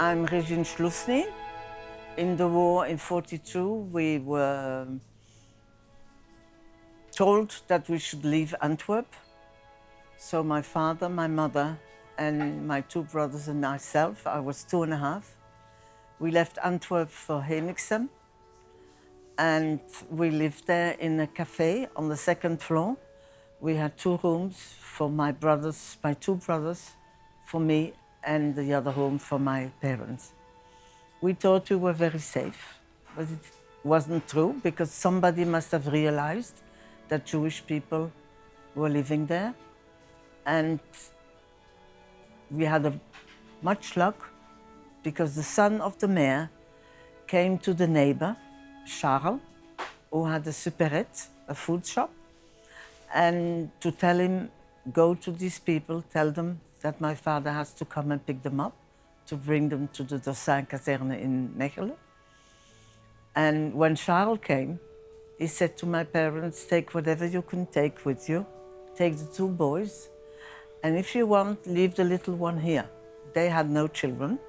I'm Regine Schlusny. In the war in 42, we were told that we should leave Antwerp. So my father, my mother, and my two brothers and myself, I was 2.5, we left Antwerp for Hemiksem. And we lived there in a cafe on the second floor. We had 2 rooms for my brothers, my 2 brothers, for me, and the other room for my parents. We thought we were very safe, but it wasn't true because somebody must have realized that Jewish people were living there. And we had much luck because the son of the mayor came to the neighbor, Charles, who had a supérette, a food shop, and to tell him, go to these people, tell them that my father has to come and pick them up to bring them to the Dossin Kaserne in Mechelen. And when Charles came, he said to my parents, take whatever you can take with you, take the 2 boys, and if you want, leave the little one here. They had no children,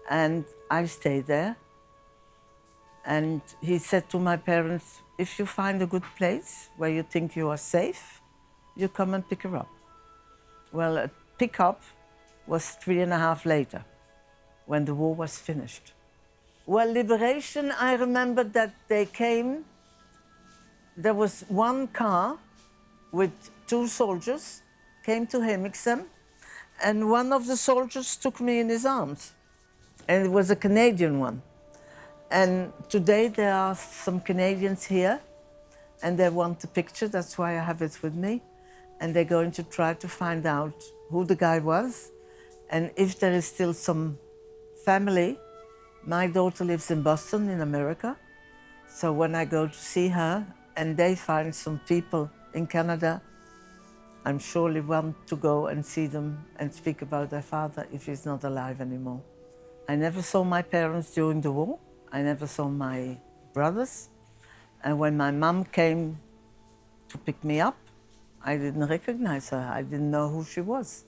and I stayed there. And he said to my parents, if you find a good place where you think you are safe, you come and pick her up. Well, a pickup was 3.5 later, when the war was finished. Well, liberation, I remember that they came, there was 1 car with 2 soldiers, came to Hemiksem, and one of the soldiers took me in his arms. And it was a Canadian one. And today there are some Canadians here, and they want a picture, that's why I have it with me. And they're going to try to find out who the guy was, and if there is still some family. My daughter lives in Boston, in America. So when I go to see her, and they find some people in Canada, I'm surely want to go and see them and speak about their father if he's not alive anymore. I never saw my parents during the war. I never saw my brothers. And when my mom came to pick me up, I didn't recognize her. I didn't know who she was.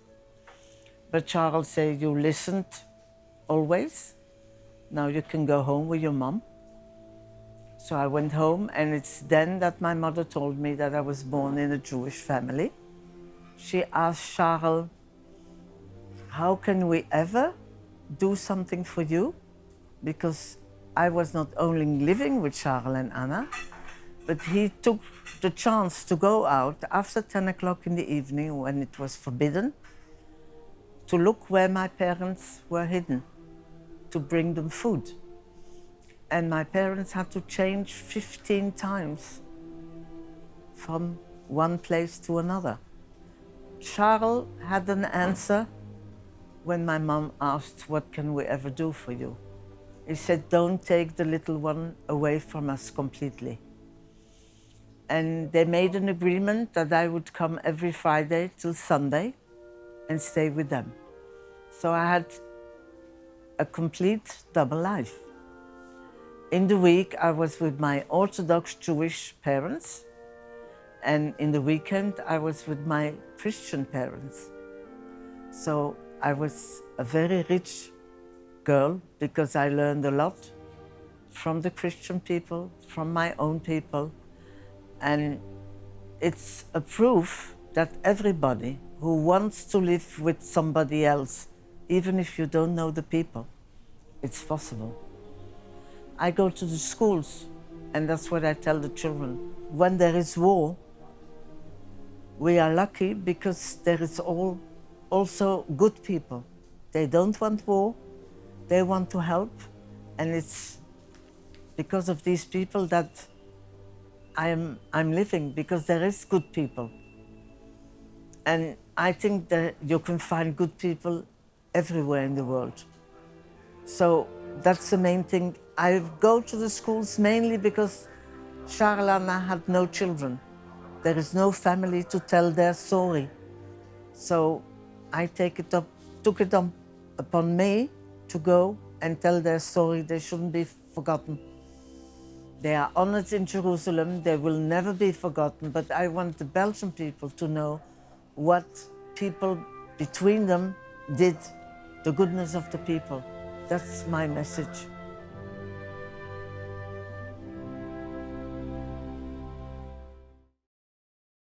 But Charles said, you listened always. Now you can go home with your mom. So I went home, and it's then that my mother told me that I was born in a Jewish family. She asked Charles, how can we ever do something for you? Because I was not only living with Charles and Anna, but he took the chance to go out after 10 o'clock in the evening, when it was forbidden, to look where my parents were hidden, to bring them food. And my parents had to change 15 times from one place to another. Charles had an answer when my mom asked, what can we ever do for you? He said, don't take the little one away from us completely. And they made an agreement that I would come every Friday till Sunday and stay with them. So I had a complete double life. In the week, I was with my Orthodox Jewish parents, and in the weekend, I was with my Christian parents. So I was a very rich girl because I learned a lot from the Christian people, from my own people. And it's a proof that everybody who wants to live with somebody else, even if you don't know the people, it's possible. I go to the schools, and that's what I tell the children. When there is war, we are lucky because there is also good people. They don't want war, they want to help, and it's because of these people that I'm living, because there is good people. And I think that you can find good people everywhere in the world. So that's the main thing. I go to the schools mainly because Charles and Anna had no children. There is no family to tell their story. So I took it upon me to go and tell their story. They shouldn't be forgotten. They are honored in Jerusalem. They will never be forgotten. But I want the Belgian people to know what people between them did, the goodness of the people. That's my message.